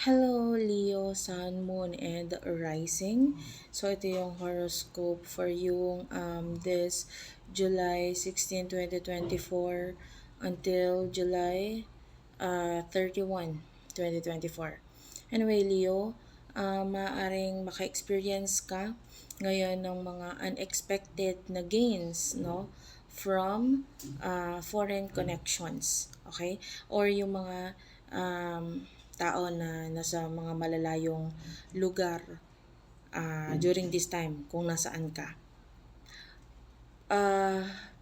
Hello, Leo, Sun, Moon, and Rising. So, ito yung horoscope for you this July 16, 2024 until July 31, 2024. Anyway, Leo, maaaring maka-experience ka ngayon ng mga unexpected na gains, no? From foreign connections, okay? Or yung mga tao na nasa mga malalayong lugar during this time kung nasaan ka.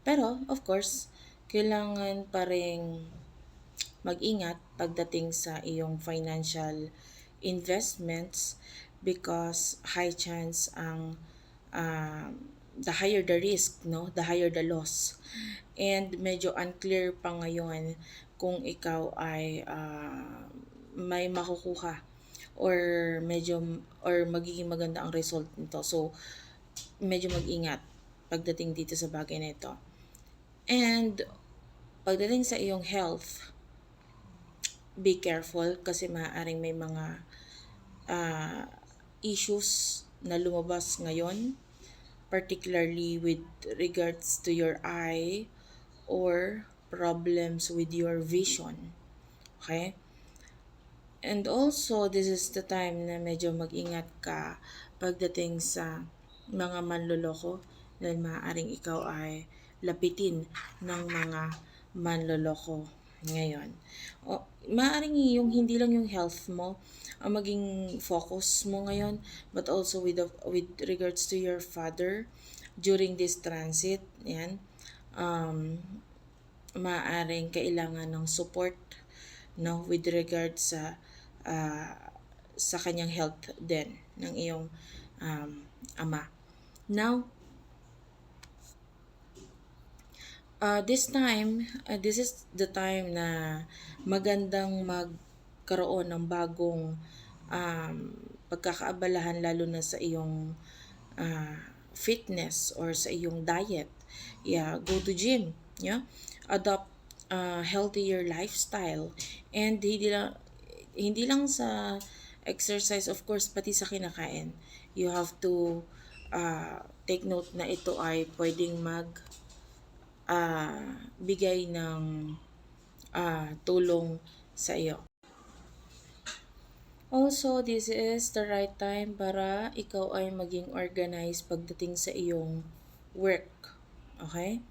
Pero, of course, kailangan pa rin mag-ingat pagdating sa iyong financial investments because high chance ang the higher the risk, no? The higher the loss. And medyo unclear pa ngayon kung ikaw ay may makukuha or magiging maganda ang result nito. So, medyo mag-ingat pagdating dito sa bagay na ito. And pagdating sa iyong health, be careful kasi maaaring may mga issues na lumabas ngayon, particularly with regards to your eye or problems with your vision. Okay? And also, this is the time na medyo mag-ingat ka pagdating sa mga manloloko dahil maaaring ikaw ay lapitin ng mga manloloko ngayon. O, maaaring yung hindi lang yung health mo ang maging focus mo ngayon, but also with regards to your father during this transit. Yan. Maaaring kailangan ng support, no, with regards uh, sa kanyang health din ng iyong ama. Now, this is the time na magandang magkaroon ng bagong pagkakaabalahan lalo na sa iyong fitness or sa iyong diet. Yeah, go to gym. Yeah, adopt healthier lifestyle and hindi lang sa exercise, of course, pati sa kinakain. You have to take note na ito ay pwedeng bigay ng tulong sa iyo. Also, this is the right time para ikaw ay maging organized pagdating sa iyong work. Okay?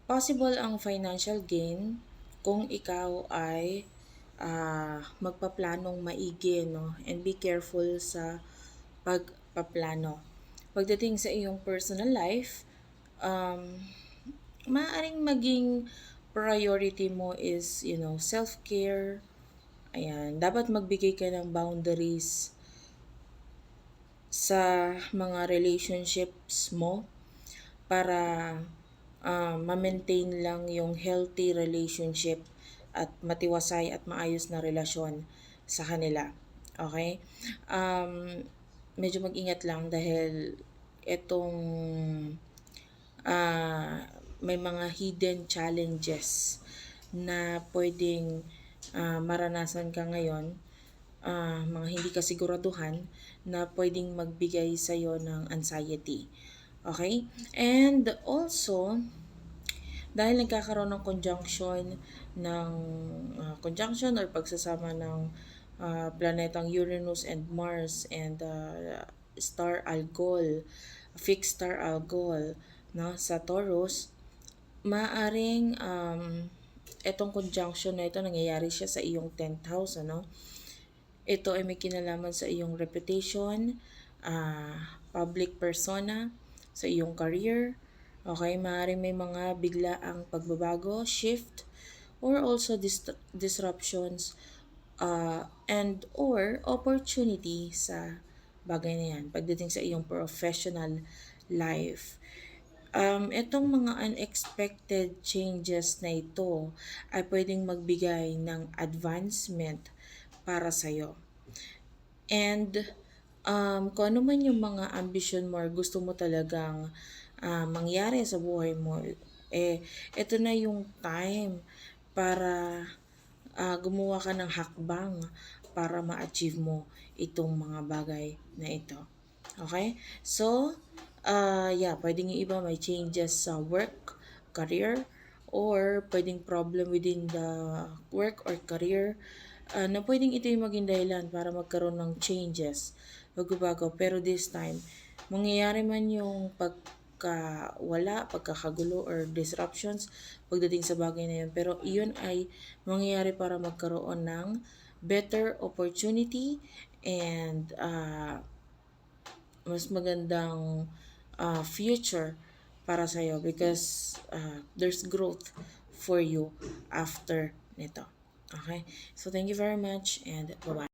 Possible ang financial gain kung ikaw ay magpaplanong maigi, no? And be careful sa pagpaplano. Pagdating sa iyong personal life, maaaring maging priority mo is, self-care. Ayan, dapat magbigay ka ng boundaries sa mga relationships mo para ma-maintain lang yung healthy relationship at matiwasay at maayos na relasyon sa kanila. Okay? Medyo mag-ingat lang dahil itong may mga hidden challenges na pwedeng maranasan ka ngayon, mga hindi kasiguraduhan na pwedeng magbigay sa'yo ng anxiety. Okay? And also, dahil nagkakaroon ng conjunction or pagsasama ng planetang Uranus and Mars and fixed star Algol, no, sa Taurus, maaring etong conjunction na ito nangyayari siya sa iyong 10th house, ano? Ito ay may kinalaman sa iyong reputation, public persona, sa iyong career. Okay, maaaring may mga biglaang pagbabago, shift, or also disruptions and or opportunity sa bagay na yan pagdating sa iyong professional life. Itong mga unexpected changes na ito ay pwedeng magbigay ng advancement para sa'yo. And kung ano man yung mga ambition mo or gusto mo talagang mangyari sa buhay mo, ito na yung time para gumawa ka ng hakbang para ma-achieve mo itong mga bagay na ito. Okay? So, yeah, pwedeng yung iba may changes sa work, career, or pwedeng problem within the work or career, na pwedeng ito yung maging dahilan para magkaroon ng changes, magbabago. Pero this time, mangyayari man yung pagkawala, pagkakagulo, or disruptions pagdating sa bagay na yun. Pero iyon ay mangyayari para magkaroon ng better opportunity and mas magandang future para sa'yo because there's growth for you after nito. Okay? So, thank you very much and bye-bye.